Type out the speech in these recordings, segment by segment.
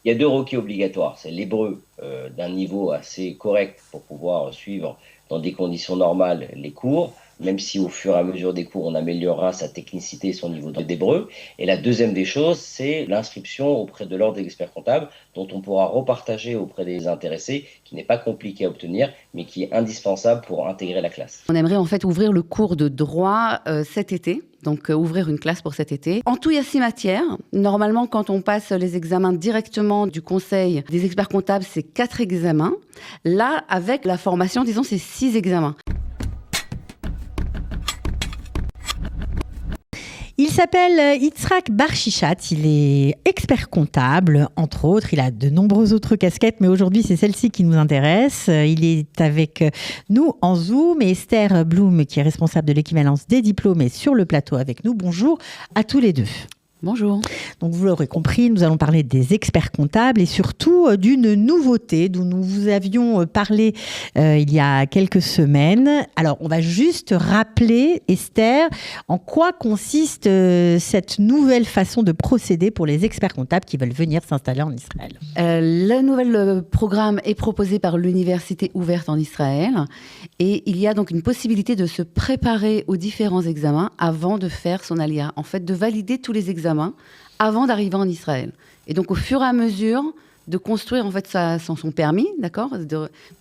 Il y a deux requis obligatoires. C'est l'hébreu d'un niveau assez correct pour pouvoir suivre dans des conditions normales les cours, même si au fur et à mesure des cours, on améliorera sa technicité et son niveau d'hébreu. Et la deuxième des choses, c'est l'inscription auprès de l'ordre des experts comptables, dont on pourra repartager auprès des intéressés, qui n'est pas compliqué à obtenir, mais qui est indispensable pour intégrer la classe. On aimerait en fait ouvrir le cours de droit cet été. Donc, ouvrir une classe pour cet été. En tout, il y a 6 matières. Normalement, quand on passe les examens directement du conseil des experts comptables, c'est 4 examens. Là, avec la formation, disons, c'est 6 examens. Il s'appelle Yitzhak Bar-Shichat, il est expert comptable, entre autres. Il a de nombreuses autres casquettes, mais aujourd'hui, c'est celle-ci qui nous intéresse. Il est avec nous en Zoom et Esther Blum, qui est responsable de l'équivalence des diplômes, est sur le plateau avec nous. Bonjour à tous les deux. Bonjour. Donc vous l'aurez compris, nous allons parler des experts comptables et surtout d'une nouveauté dont nous vous avions parlé il y a quelques semaines. Alors on va juste rappeler, Esther, en quoi consiste cette nouvelle façon de procéder pour les experts comptables qui veulent venir s'installer en Israël. Le nouvel programme est proposé par l'Université ouverte en Israël et il y a donc une possibilité de se préparer aux différents examens avant de faire son alia. En fait, de valider tous les examens avant d'arriver en Israël. Et donc, au fur et à mesure, de construire en fait son permis, d'accord,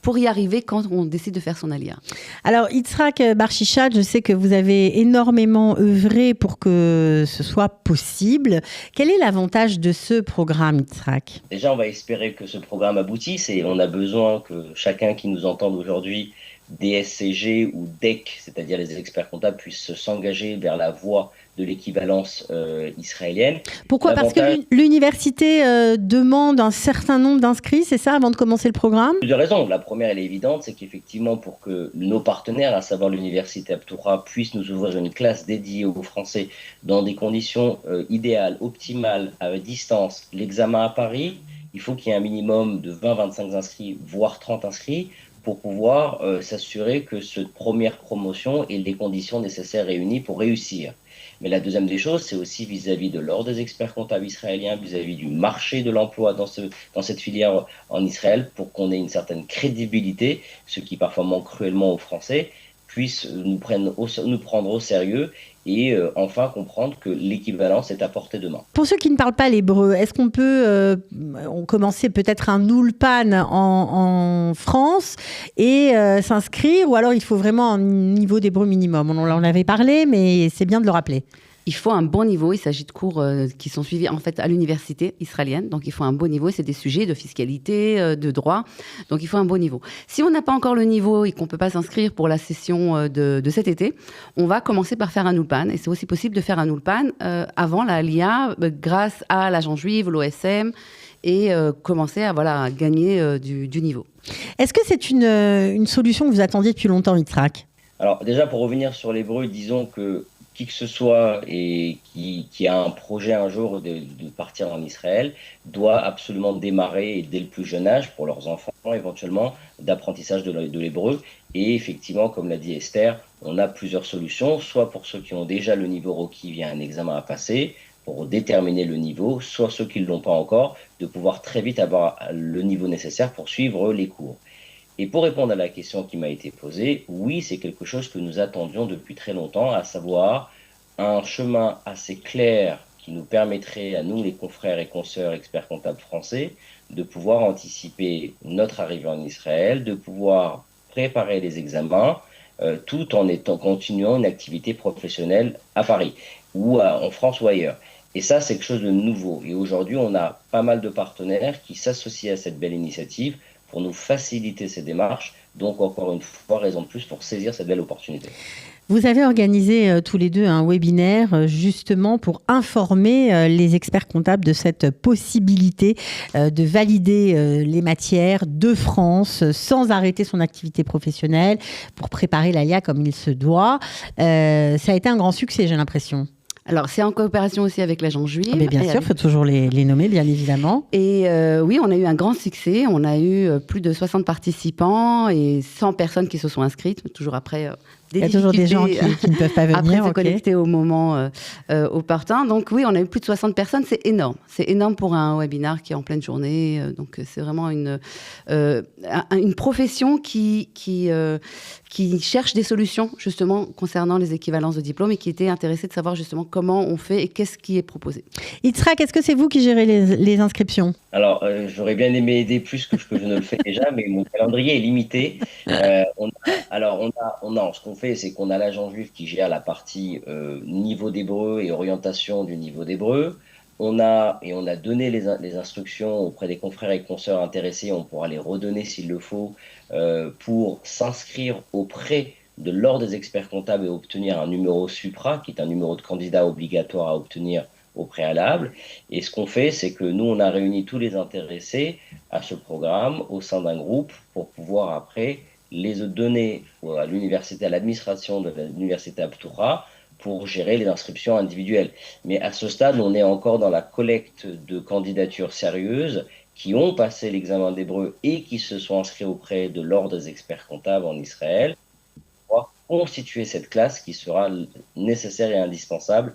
pour y arriver quand on décide de faire son alia. Alors, Yitzhak Bar-Shichat, je sais que vous avez énormément œuvré pour que ce soit possible. Quel est l'avantage de ce programme, Yitzhak ? Déjà, on va espérer que ce programme aboutisse et on a besoin que chacun qui nous entende aujourd'hui, DSCG ou DEC, c'est-à-dire les experts comptables, puissent s'engager vers la voie de l'équivalence israélienne. Pourquoi ? Parce que l'université demande un certain nombre d'inscrits, c'est ça, avant de commencer le programme ? Plusieurs raisons. La première, elle est évidente, c'est qu'effectivement, pour que nos partenaires, à savoir l'université Aptoura, puissent nous ouvrir une classe dédiée aux Français dans des conditions idéales, optimales, à distance, l'examen à Paris, il faut qu'il y ait un minimum de 20-25 inscrits, voire 30 inscrits, pour pouvoir s'assurer que cette première promotion ait les conditions nécessaires réunies pour réussir. Mais la deuxième des choses, c'est aussi vis-à-vis de l'ordre des experts comptables israéliens, vis-à-vis du marché de l'emploi dans cette filière en Israël, pour qu'on ait une certaine crédibilité, ce qui parfois manque cruellement aux Français, puissent nous prendre au sérieux et enfin comprendre que l'équivalence est à portée de main. Pour ceux qui ne parlent pas l'hébreu, est-ce qu'on peut commencer peut-être un Ulpan en France et s'inscrire, ou alors il faut vraiment un niveau d'hébreu minimum ? On en avait parlé, mais c'est bien de le rappeler. Il faut un bon niveau. Il s'agit de cours qui sont suivis en fait à l'université israélienne. Donc, il faut un bon niveau. C'est des sujets de fiscalité, de droit. Donc, il faut un bon niveau. Si on n'a pas encore le niveau et qu'on ne peut pas s'inscrire pour la session de cet été, on va commencer par faire un Ulpan. Et c'est aussi possible de faire un Ulpan avant la LIA grâce à l'agent juive, l'OSM, et commencer à gagner du niveau. Est-ce que c'est une solution que vous attendiez depuis longtemps, Yitzhak ? Alors, déjà, pour revenir sur l'hébreu, disons que qui que ce soit et qui a un projet un jour de partir en Israël doit absolument démarrer dès le plus jeune âge pour leurs enfants éventuellement d'apprentissage de l'hébreu. Et effectivement, comme l'a dit Esther, on a plusieurs solutions, soit pour ceux qui ont déjà le niveau requis via un examen à passer, pour déterminer le niveau, soit ceux qui ne l'ont pas encore, de pouvoir très vite avoir le niveau nécessaire pour suivre les cours. Et pour répondre à la question qui m'a été posée, oui, c'est quelque chose que nous attendions depuis très longtemps, à savoir un chemin assez clair qui nous permettrait à nous, les confrères et consoeurs experts comptables français, de pouvoir anticiper notre arrivée en Israël, de pouvoir préparer les examens, tout en continuant une activité professionnelle à Paris, ou en France ou ailleurs. Et ça, c'est quelque chose de nouveau. Et aujourd'hui, on a pas mal de partenaires qui s'associent à cette belle initiative pour nous faciliter ces démarches. Donc, encore une fois, raison de plus pour saisir cette belle opportunité. Vous avez organisé tous les deux un webinaire justement pour informer les experts comptables de cette possibilité de valider les matières de France sans arrêter son activité professionnelle pour préparer l'ALIA comme il se doit. Ça a été un grand succès, j'ai l'impression. Alors, c'est en coopération aussi avec l'agent juive. Mais bien sûr, il faut toujours les nommer, bien évidemment. Et oui, on a eu un grand succès. On a eu plus de 60 participants et 100 personnes qui se sont inscrites, toujours après Il y a toujours des gens qui ne peuvent pas venir. Après se connecter au moment opportun. Donc oui, on a eu plus de 60 personnes, c'est énorme. C'est énorme pour un webinaire qui est en pleine journée. Donc c'est vraiment une profession qui cherche des solutions justement concernant les équivalences de diplômes et qui était intéressée de savoir justement comment on fait et qu'est-ce qui est proposé. Itzrak, est-ce que c'est vous qui gérez les inscriptions ? Alors, j'aurais bien aimé aider plus que je ne le fais déjà, mais mon calendrier est limité. Ce qu'on fait, c'est qu'on a l'agent juif qui gère la partie niveau d'hébreu et orientation du niveau d'hébreu. On a donné les instructions auprès des confrères et consoeurs intéressés. On pourra les redonner s'il le faut pour s'inscrire auprès de l'ordre des experts comptables et obtenir un numéro SUPRA, qui est un numéro de candidat obligatoire à obtenir au préalable. Et ce qu'on fait, c'est que nous, on a réuni tous les intéressés à ce programme au sein d'un groupe pour pouvoir après les donner à l'université, à l'administration de l'université Aptoura pour gérer les inscriptions individuelles. Mais à ce stade, on est encore dans la collecte de candidatures sérieuses qui ont passé l'examen d'hébreu et qui se sont inscrits auprès de l'ordre des experts comptables en Israël pour constituer cette classe qui sera nécessaire et indispensable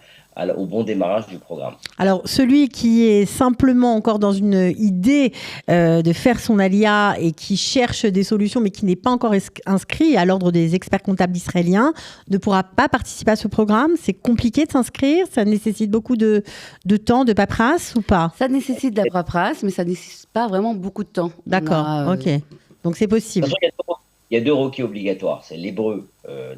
au bon démarrage du programme. Alors, celui qui est simplement encore dans une idée de faire son alia et qui cherche des solutions, mais qui n'est pas encore inscrit à l'ordre des experts comptables israéliens, ne pourra pas participer à ce programme. C'est compliqué de s'inscrire. Ça nécessite beaucoup de temps, de paperasse ou pas ? Ça nécessite de la paperasse, mais ça ne nécessite pas vraiment beaucoup de temps. D'accord, ok. Donc, c'est possible. Il y a deux requis obligatoires. C'est l'hébreu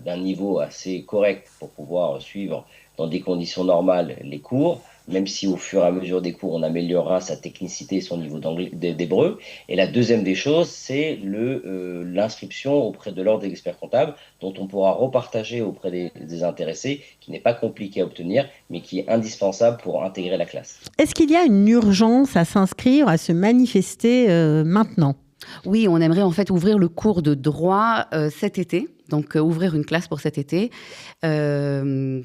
d'un niveau assez correct pour pouvoir suivre dans des conditions normales les cours, même si au fur et à mesure des cours, on améliorera sa technicité et son niveau d'hébreu. Et la deuxième des choses, c'est l'inscription auprès de l'ordre des experts comptables, dont on pourra repartager auprès des intéressés, qui n'est pas compliqué à obtenir, mais qui est indispensable pour intégrer la classe. Est-ce qu'il y a une urgence à s'inscrire, à se manifester maintenant ? Oui, on aimerait en fait ouvrir le cours de droit cet été, donc ouvrir une classe pour cet été. Il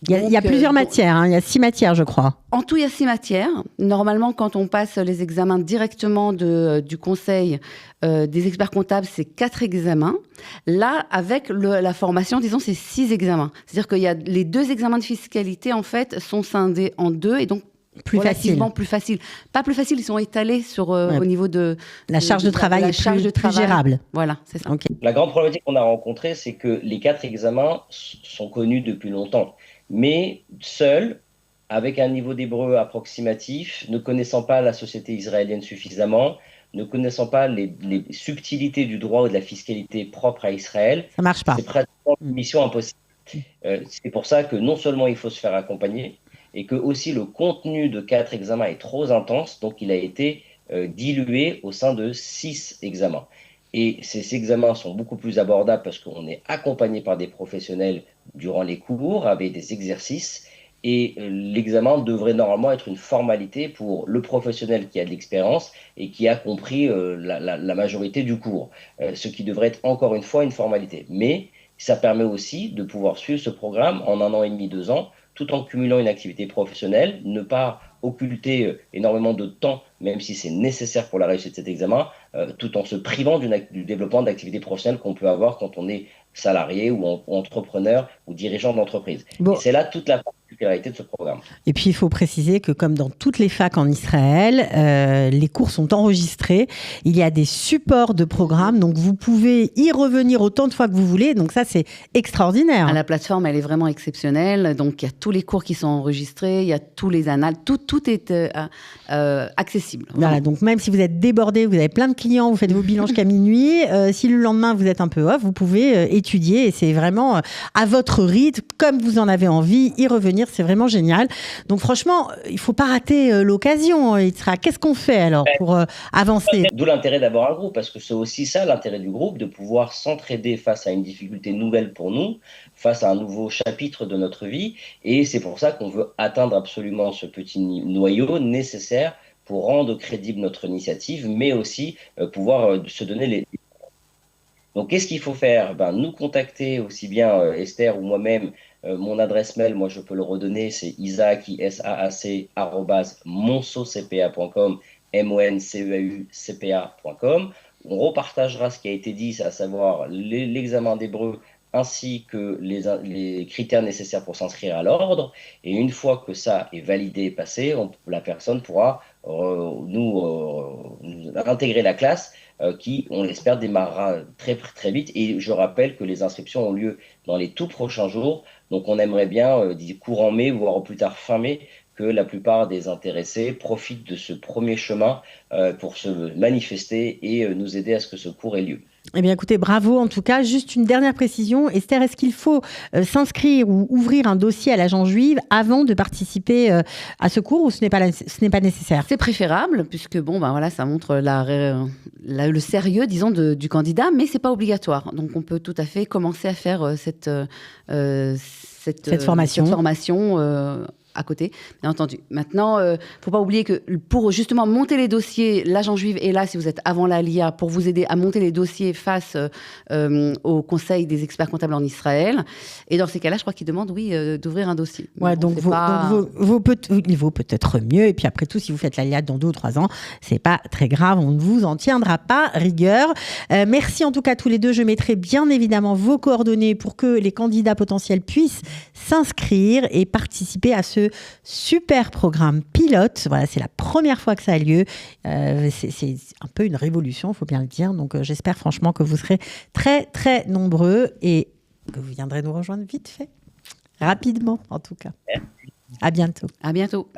y a plusieurs matières, hein. Il y a 6 matières, je crois. En tout, il y a 6 matières. Normalement, quand on passe les examens directement du conseil des experts comptables, c'est 4 examens. Là, avec la formation, disons, c'est 6 examens. C'est-à-dire qu'il y a les 2 examens de fiscalité, en fait, sont scindés en 2 et donc relativement plus facile. Pas plus facile, ils sont étalés au niveau de... La charge de travail est plus gérable. Voilà, c'est ça. Okay. La grande problématique qu'on a rencontrée, c'est que les 4 examens sont connus depuis longtemps. Mais seul, avec un niveau d'hébreu approximatif, ne connaissant pas la société israélienne suffisamment, ne connaissant pas les subtilités du droit ou de la fiscalité propre à Israël, ça marche pas. C'est pratiquement une mission impossible. C'est pour ça que non seulement il faut se faire accompagner, et que aussi le contenu de 4 examens est trop intense, donc il a été dilué au sein de 6 examens. Et ces examens sont beaucoup plus abordables parce qu'on est accompagné par des professionnels durant les cours avec des exercices. Et l'examen devrait normalement être une formalité pour le professionnel qui a de l'expérience et qui a compris la majorité du cours. Ce qui devrait être encore une fois une formalité. Mais ça permet aussi de pouvoir suivre ce programme en 1 an et demi, 2 ans, tout en cumulant une activité professionnelle, ne pas occulter énormément de temps, même si c'est nécessaire pour la réussite de cet examen, tout en se privant du développement d'activités professionnelles qu'on peut avoir quand on est salarié ou entrepreneur ou dirigeant d'entreprise. Bon. Et c'est là toute la particularité de ce programme. Et puis, il faut préciser que comme dans toutes les facs en Israël, les cours sont enregistrés. Il y a des supports de programmes, donc vous pouvez y revenir autant de fois que vous voulez. Donc ça, c'est extraordinaire. La plateforme, elle est vraiment exceptionnelle. Donc, il y a tous les cours qui sont enregistrés, il y a tous les annales, tout est accessible. Voilà, donc même si vous êtes débordé, vous avez plein de clients, vous faites vos bilans jusqu'à minuit, si le lendemain, vous êtes un peu off, vous pouvez étudier et c'est vraiment à votre rythme, comme vous en avez envie, y revenir, c'est vraiment génial. Donc franchement, il ne faut pas rater l'occasion. Qu'est-ce qu'on fait alors pour avancer ? D'où l'intérêt d'avoir un groupe, parce que c'est aussi ça l'intérêt du groupe, de pouvoir s'entraider face à une difficulté nouvelle pour nous, face à un nouveau chapitre de notre vie. Et c'est pour ça qu'on veut atteindre absolument ce petit noyau nécessaire pour rendre crédible notre initiative, mais aussi pouvoir se donner les... Donc, qu'est-ce qu'il faut faire ? Nous contacter aussi bien Esther ou moi-même. Mon adresse mail, moi, je peux le redonner, c'est isaac@monsocpa.com, monceaucpa.com. On repartagera ce qui a été dit, à savoir l'examen d'hébreu ainsi que les critères nécessaires pour s'inscrire à l'ordre. Et une fois que ça est validé et passé, la personne pourra nous intégrer la classe qui, on l'espère, démarrera très, très vite. Et je rappelle que les inscriptions ont lieu dans les tout prochains jours. Donc on aimerait bien, courant mai, voire au plus tard fin mai, que la plupart des intéressés profitent de ce premier chemin pour se manifester et nous aider à ce que ce cours ait lieu. Eh bien, écoutez, bravo en tout cas. Juste une dernière précision. Esther, est-ce qu'il faut s'inscrire ou ouvrir un dossier à l'agence juive avant de participer à ce cours ou ce n'est pas nécessaire? C'est préférable puisque voilà, ça montre le sérieux, disons, du candidat, mais c'est pas obligatoire. Donc, on peut tout à fait commencer à faire cette formation à côté, bien entendu. Maintenant, faut pas oublier que pour justement monter les dossiers, l'agent juive est là si vous êtes avant l'Aliyah pour vous aider à monter les dossiers face au Conseil des experts comptables en Israël. Et dans ces cas-là, je crois qu'ils demandent, d'ouvrir un dossier. Ouais, donc il vaut peut-être mieux. Et puis après tout, si vous faites l'Aliyah dans 2 ou 3 ans, c'est pas très grave. On ne vous en tiendra pas rigueur. Merci en tout cas tous les deux. Je mettrai bien évidemment vos coordonnées pour que les candidats potentiels puissent s'inscrire et participer à ce super programme pilote. Voilà, c'est la première fois que ça a lieu. C'est un peu une révolution, il faut bien le dire. Donc j'espère franchement que vous serez très, très nombreux et que vous viendrez nous rejoindre vite fait. Rapidement, en tout cas. À bientôt. À bientôt.